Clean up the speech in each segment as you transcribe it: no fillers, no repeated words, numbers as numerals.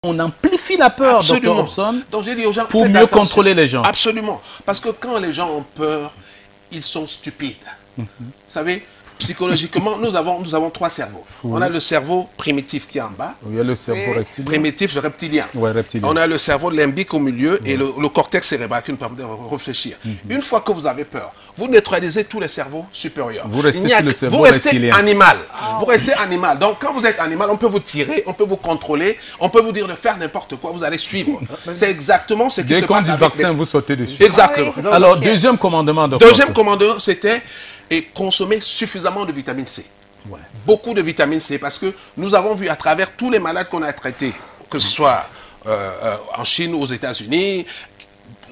On amplifie la peur, Absolument. Dr. Hobson, donc j'ai dit aux gens, pour faites mieux attention. contrôler les gens. Absolument. Parce que quand les gens ont peur, ils sont stupides. Vous savez, psychologiquement, nous avons trois cerveaux. Oui. On a le cerveau primitif qui est en bas. Il y a le cerveau reptilien. Primitif, reptilien. Ouais, reptilien. On a le cerveau limbique au milieu et le cortex cérébral qui nous permet de réfléchir. Une fois que vous avez peur, vous neutralisez tous les cerveaux supérieurs. Vous restez sur le cerveau vous restez reptilien. animal. Vous restez animal. Donc quand vous êtes animal, on peut vous tirer, on peut vous contrôler, on peut vous dire de faire n'importe quoi, vous allez suivre. C'est exactement ce qui Dès se qu'on passe dit avec vaccin, les... vous sautez dessus. Exactement. Ah oui. Alors, Ok. deuxième commandement, Dr. Deuxième Hobson. commandement, c'était consommer suffisamment de vitamine C. Ouais. Beaucoup de vitamine C, parce que nous avons vu à travers tous les malades qu'on a traités, que ce soit en Chine ou aux États-Unis,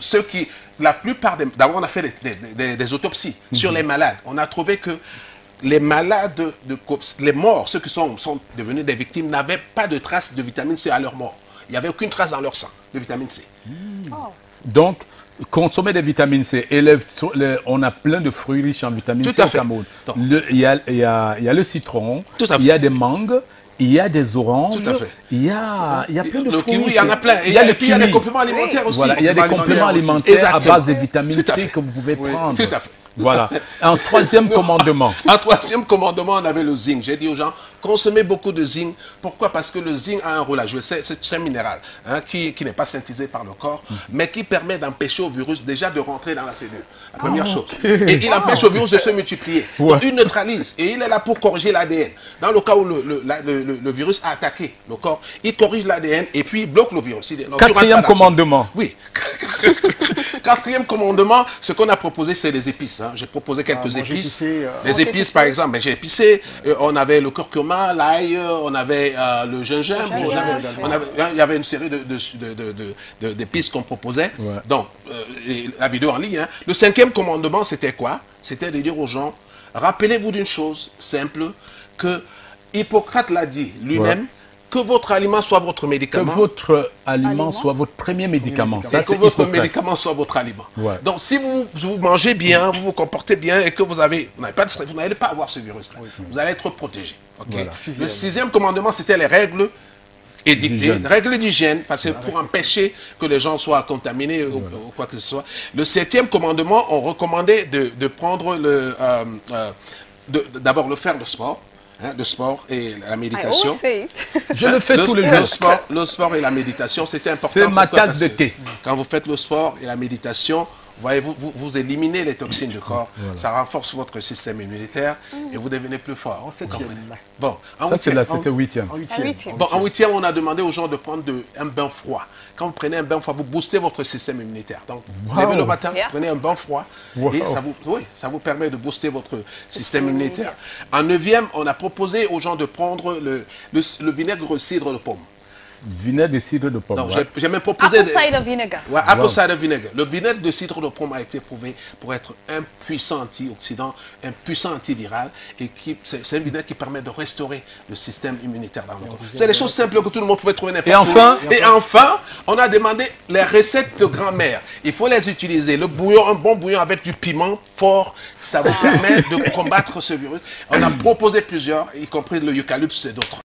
ceux qui, la plupart des... D'abord, on a fait des autopsies sur les malades. On a trouvé que les malades, les morts, ceux qui sont devenus des victimes, n'avaient pas de traces de vitamine C à leur mort. Il n'y avait aucune trace dans leur sang de vitamine C. Donc, consommer des vitamines C. Et on a plein de fruits riches en vitamine Tout C à au fait. Cameroun. Donc. Il y a le citron, Tout à fait. il y a des mangues, il y a des oranges, Tout à fait. il y a plein de Le fruits kiwi, riches. il y en a plein. Il y a le puis il y a des kiwi. compléments alimentaires aussi. Voilà, il y a des compléments alimentaires à Exactement. base de vitamine Tout à C fait. que vous pouvez prendre. Tout à fait. Voilà. Un troisième commandement. En troisième commandement, on avait le zinc. J'ai dit aux gens, consommez beaucoup de zinc. Pourquoi? Parce que le zinc a un rôle à jouer. C'est un minéral qui n'est pas synthétisé par le corps, mais qui permet d'empêcher au virus déjà de rentrer dans la cellule. La première chose. Et il empêche au virus de se multiplier. Ouais. Donc, il neutralise. Et il est là pour corriger l'ADN. Dans le cas où le virus a attaqué le corps, il corrige l'ADN et puis il bloque le virus. Il dit, non, tu rentres Quatrième pas dans le commandement. Oui. Quatrième commandement, ce qu'on a proposé, c'est les épices. J'ai proposé quelques manger épices. épicé, Les épices, par exemple, mais j'ai épicé. On avait le curcuma, l'ail, on avait le gingembre. Il y avait une série d'épices qu'on proposait. Ouais. Donc, la vidéo en ligne. Le cinquième commandement, c'était quoi? C'était de dire aux gens, rappelez-vous d'une chose simple, que Hippocrate l'a dit lui-même, que votre aliment soit votre Que médicament. votre aliment soit votre premier médicament. Ça, Et que c'est votre Hippocrate. médicament soit votre aliment. Ouais. Donc, si vous mangez bien, vous vous comportez bien et que vous n'avez pas de stress, vous n'allez pas avoir ce virus-là. Vous allez être protégé. Ok. Voilà. Le sixième commandement, c'était les règles édictées, D'hygiène. règles d'hygiène, parce que pour empêcher que les gens soient contaminés ou quoi que ce soit. Le septième commandement, on recommandait de prendre d'abord faire le sport. Le sport et la méditation. Je le fais tous les jours. Le sport et la méditation, c'était important. C'est ma Pourquoi? tasse de Parce que thé. Quand vous faites le sport et la méditation, vous éliminez les toxines du corps, ça renforce votre système immunitaire et vous devenez plus fort. En septième. Bon, en Ça, c'est huitième, c'était huitième. En huitième. bon, en huitième, on a demandé aux gens de prendre un bain froid. Quand vous prenez un bain froid, vous boostez votre système immunitaire. Donc, Wow. levez le matin, Yeah. prenez un bain froid Wow. et ça vous permet de booster votre système immunitaire. En neuvième, on a proposé aux gens de prendre le vinaigre cidre de pomme. Vinaigre de cidre de pomme. Donc, ouais. j'ai même proposé... Apple cider vinegar. Ouais, apple cider vinegar. Le vinaigre de cidre de pomme a été prouvé pour être un puissant antioxydant, un puissant antiviral, et c'est un vinaigre qui permet de restaurer le système immunitaire dans le corps. C'est des choses simples que tout le monde pouvait trouver n'importe où. Et Et enfin, on a demandé les recettes de grand-mère. Il faut les utiliser. Le bouillon, un bon bouillon avec du piment fort, ça vous permet de combattre ce virus. On a proposé plusieurs, y compris le eucalyptus et d'autres.